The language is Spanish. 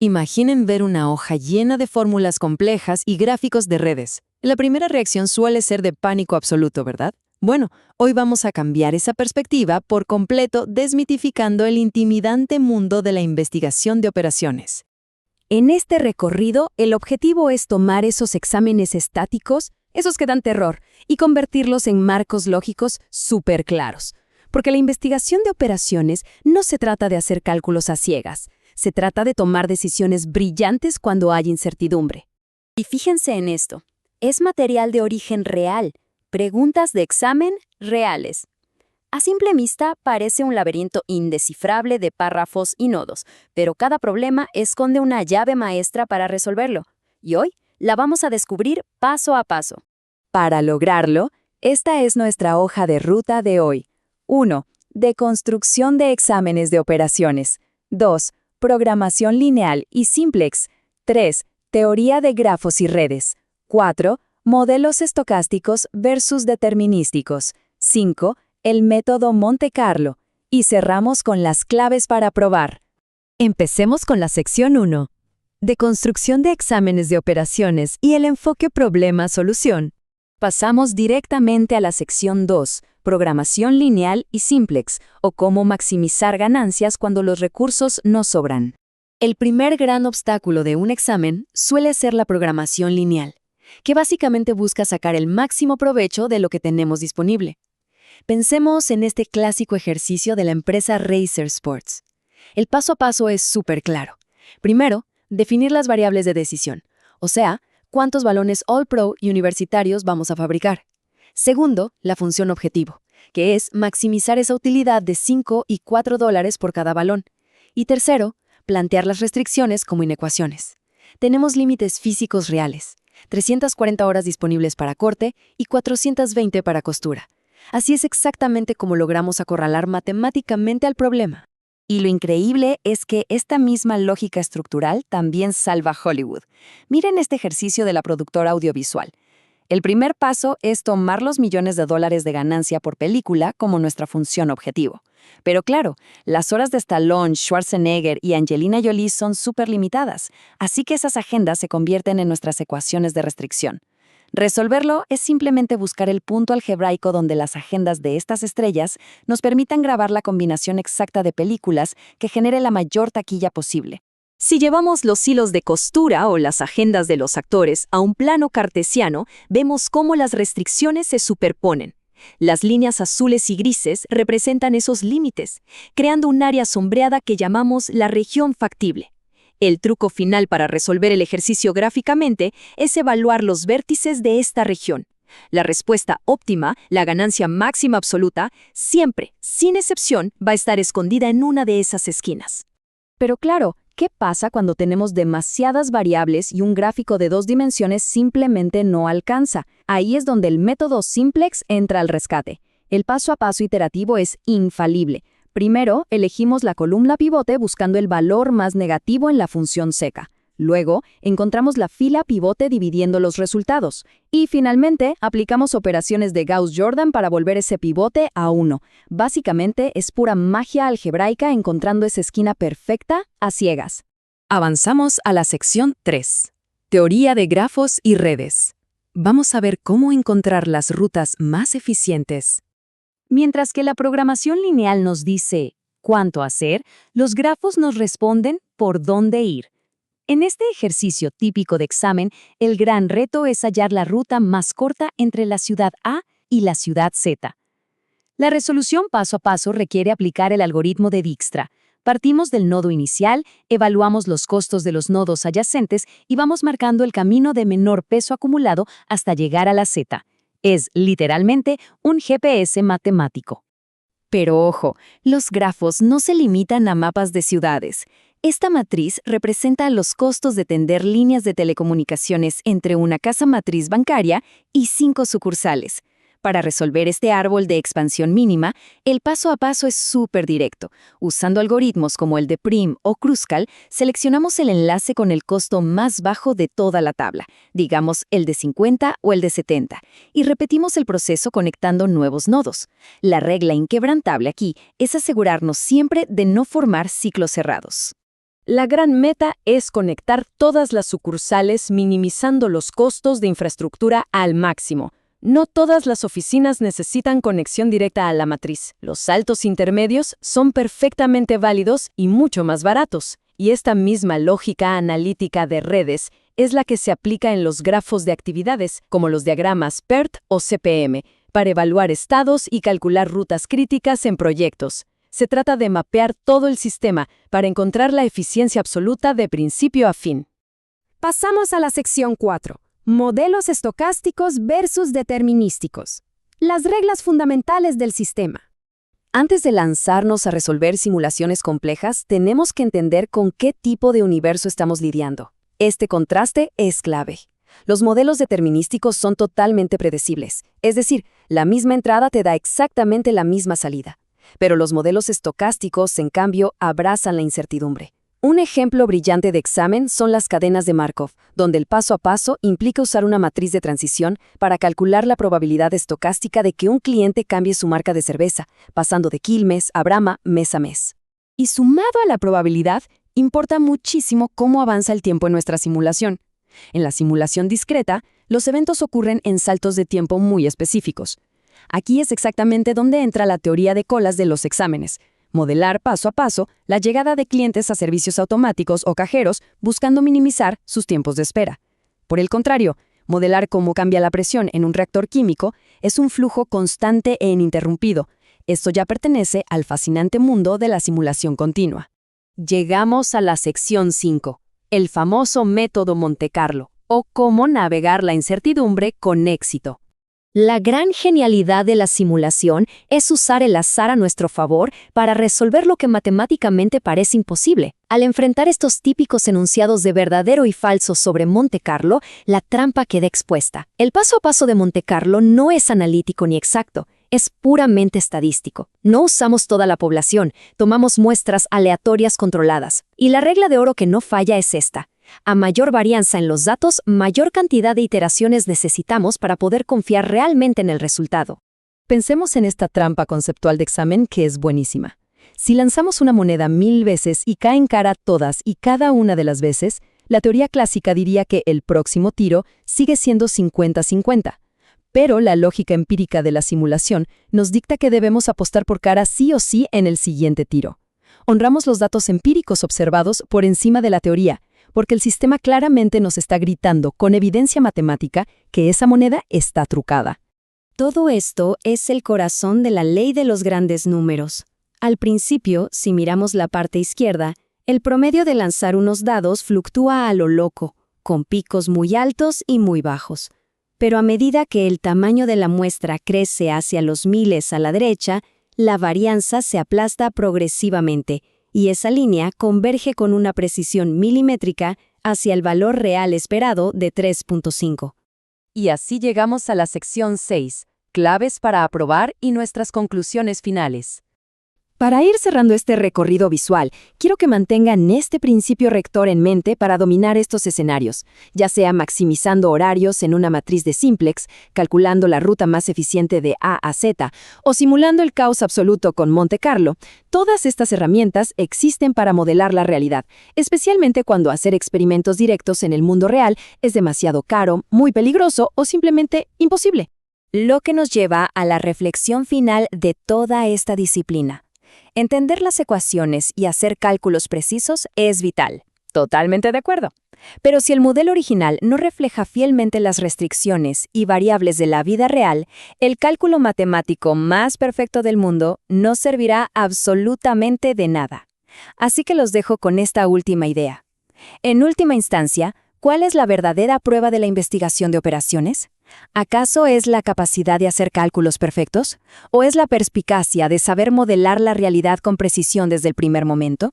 Imaginen ver una hoja llena de fórmulas complejas y gráficos de redes. La primera reacción suele ser de pánico absoluto, ¿verdad? Bueno, hoy vamos a cambiar esa perspectiva por completo, desmitificando el intimidante mundo de la investigación de operaciones. En este recorrido, el objetivo es tomar esos exámenes estáticos, esos que dan terror, y convertirlos en marcos lógicos súper claros. Porque la investigación de operaciones no se trata de hacer cálculos a ciegas, se trata de tomar decisiones brillantes cuando hay incertidumbre. Y fíjense en esto, es material de origen real, preguntas de examen reales. A simple vista parece un laberinto indescifrable de párrafos y nodos, pero cada problema esconde una llave maestra para resolverlo. Y hoy la vamos a descubrir paso a paso. Para lograrlo, esta es nuestra hoja de ruta de hoy. 1. Deconstrucción de exámenes de operaciones. 2. Programación lineal y simplex. 3. Teoría de grafos y redes. 4. Modelos estocásticos versus determinísticos. 5. El método Monte Carlo. Y cerramos con las claves para probar. Empecemos con la sección 1. Deconstrucción de exámenes de operaciones y el enfoque problema-solución. Pasamos directamente a la sección 2, programación lineal y simplex, o cómo maximizar ganancias cuando los recursos no sobran. El primer gran obstáculo de un examen suele ser la programación lineal, que básicamente busca sacar el máximo provecho de lo que tenemos disponible. Pensemos en este clásico ejercicio de la empresa Racer Sports. El paso a paso es súper claro. Primero, definir las variables de decisión, o sea, cuántos balones All-Pro y universitarios vamos a fabricar. Segundo, la función objetivo, que es maximizar esa utilidad de $5 y $4 por cada balón. Y tercero, plantear las restricciones como inecuaciones. Tenemos límites físicos reales, 340 horas disponibles para corte y 420 para costura. Así es exactamente como logramos acorralar matemáticamente al problema. Y lo increíble es que esta misma lógica estructural también salva Hollywood. Miren este ejercicio de la productora audiovisual. El primer paso es tomar los millones de dólares de ganancia por película como nuestra función objetivo. Pero claro, las horas de Stallone, Schwarzenegger y Angelina Jolie son súper limitadas, así que esas agendas se convierten en nuestras ecuaciones de restricción. Resolverlo es simplemente buscar el punto algebraico donde las agendas de estas estrellas nos permitan grabar la combinación exacta de películas que genere la mayor taquilla posible. Si llevamos los hilos de costura o las agendas de los actores a un plano cartesiano, vemos cómo las restricciones se superponen. Las líneas azules y grises representan esos límites, creando un área sombreada que llamamos la región factible. El truco final para resolver el ejercicio gráficamente es evaluar los vértices de esta región. La respuesta óptima, la ganancia máxima absoluta, siempre, sin excepción, va a estar escondida en una de esas esquinas. Pero claro, ¿qué pasa cuando tenemos demasiadas variables y un gráfico de 2 dimensiones simplemente no alcanza? Ahí es donde el método simplex entra al rescate. El paso a paso iterativo es infalible. Primero, elegimos la columna pivote buscando el valor más negativo en la función seca. Luego, encontramos la fila pivote dividiendo los resultados. Y finalmente, aplicamos operaciones de Gauss-Jordan para volver ese pivote a 1. Básicamente, es pura magia algebraica encontrando esa esquina perfecta a ciegas. Avanzamos a la sección 3. Teoría de grafos y redes. Vamos a ver cómo encontrar las rutas más eficientes. Mientras que la programación lineal nos dice cuánto hacer, los grafos nos responden por dónde ir. En este ejercicio típico de examen, el gran reto es hallar la ruta más corta entre la ciudad A y la ciudad Z. La resolución paso a paso requiere aplicar el algoritmo de Dijkstra. Partimos del nodo inicial, evaluamos los costos de los nodos adyacentes y vamos marcando el camino de menor peso acumulado hasta llegar a la Z. Es, literalmente, un GPS matemático. Pero ojo, los grafos no se limitan a mapas de ciudades. Esta matriz representa los costos de tender líneas de telecomunicaciones entre una casa matriz bancaria y 5 sucursales. Para resolver este árbol de expansión mínima, el paso a paso es súper directo. Usando algoritmos como el de Prim o Kruskal, seleccionamos el enlace con el costo más bajo de toda la tabla, digamos el de 50 o el de 70, y repetimos el proceso conectando nuevos nodos. La regla inquebrantable aquí es asegurarnos siempre de no formar ciclos cerrados. La gran meta es conectar todas las sucursales minimizando los costos de infraestructura al máximo. No todas las oficinas necesitan conexión directa a la matriz. Los saltos intermedios son perfectamente válidos y mucho más baratos. Y esta misma lógica analítica de redes es la que se aplica en los grafos de actividades, como los diagramas PERT o CPM, para evaluar estados y calcular rutas críticas en proyectos. Se trata de mapear todo el sistema para encontrar la eficiencia absoluta de principio a fin. Pasamos a la sección 4. Modelos estocásticos versus determinísticos. Las reglas fundamentales del sistema. Antes de lanzarnos a resolver simulaciones complejas, tenemos que entender con qué tipo de universo estamos lidiando. Este contraste es clave. Los modelos determinísticos son totalmente predecibles, es decir, la misma entrada te da exactamente la misma salida. Pero los modelos estocásticos, en cambio, abrazan la incertidumbre. Un ejemplo brillante de examen son las cadenas de Markov, donde el paso a paso implica usar una matriz de transición para calcular la probabilidad estocástica de que un cliente cambie su marca de cerveza, pasando de Quilmes a Brahma mes a mes. Y sumado a la probabilidad, importa muchísimo cómo avanza el tiempo en nuestra simulación. En la simulación discreta, los eventos ocurren en saltos de tiempo muy específicos. Aquí es exactamente donde entra la teoría de colas de los exámenes. Modelar paso a paso la llegada de clientes a servicios automáticos o cajeros buscando minimizar sus tiempos de espera. Por el contrario, modelar cómo cambia la presión en un reactor químico es un flujo constante e ininterrumpido. Esto ya pertenece al fascinante mundo de la simulación continua. Llegamos a la sección 5, el famoso método Monte Carlo, o cómo navegar la incertidumbre con éxito. La gran genialidad de la simulación es usar el azar a nuestro favor para resolver lo que matemáticamente parece imposible. Al enfrentar estos típicos enunciados de verdadero y falso sobre Monte Carlo, la trampa queda expuesta. El paso a paso de Monte Carlo no es analítico ni exacto, es puramente estadístico. No usamos toda la población, tomamos muestras aleatorias controladas. Y la regla de oro que no falla es esta. A mayor varianza en los datos, mayor cantidad de iteraciones necesitamos para poder confiar realmente en el resultado. Pensemos en esta trampa conceptual de examen que es buenísima. Si lanzamos una moneda 1000 veces y caen cara todas y cada una de las veces, la teoría clásica diría que el próximo tiro sigue siendo 50-50. Pero la lógica empírica de la simulación nos dicta que debemos apostar por cara sí o sí en el siguiente tiro. Honramos los datos empíricos observados por encima de la teoría, porque el sistema claramente nos está gritando con evidencia matemática que esa moneda está trucada. Todo esto es el corazón de la ley de los grandes números. Al principio, si miramos la parte izquierda, el promedio de lanzar unos dados fluctúa a lo loco, con picos muy altos y muy bajos. Pero a medida que el tamaño de la muestra crece hacia los miles a la derecha, la varianza se aplasta progresivamente, y esa línea converge con una precisión milimétrica hacia el valor real esperado de 3.5. Y así llegamos a la sección 6, claves para aprobar y nuestras conclusiones finales. Para ir cerrando este recorrido visual, quiero que mantengan este principio rector en mente para dominar estos escenarios, ya sea maximizando horarios en una matriz de simplex, calculando la ruta más eficiente de A a Z, o simulando el caos absoluto con Monte Carlo. Todas estas herramientas existen para modelar la realidad, especialmente cuando hacer experimentos directos en el mundo real es demasiado caro, muy peligroso o simplemente imposible. Lo que nos lleva a la reflexión final de toda esta disciplina. Entender las ecuaciones y hacer cálculos precisos es vital. Totalmente de acuerdo. Pero si el modelo original no refleja fielmente las restricciones y variables de la vida real, el cálculo matemático más perfecto del mundo no servirá absolutamente de nada. Así que los dejo con esta última idea. En última instancia, ¿cuál es la verdadera prueba de la investigación de operaciones? ¿Acaso es la capacidad de hacer cálculos perfectos? ¿O es la perspicacia de saber modelar la realidad con precisión desde el primer momento?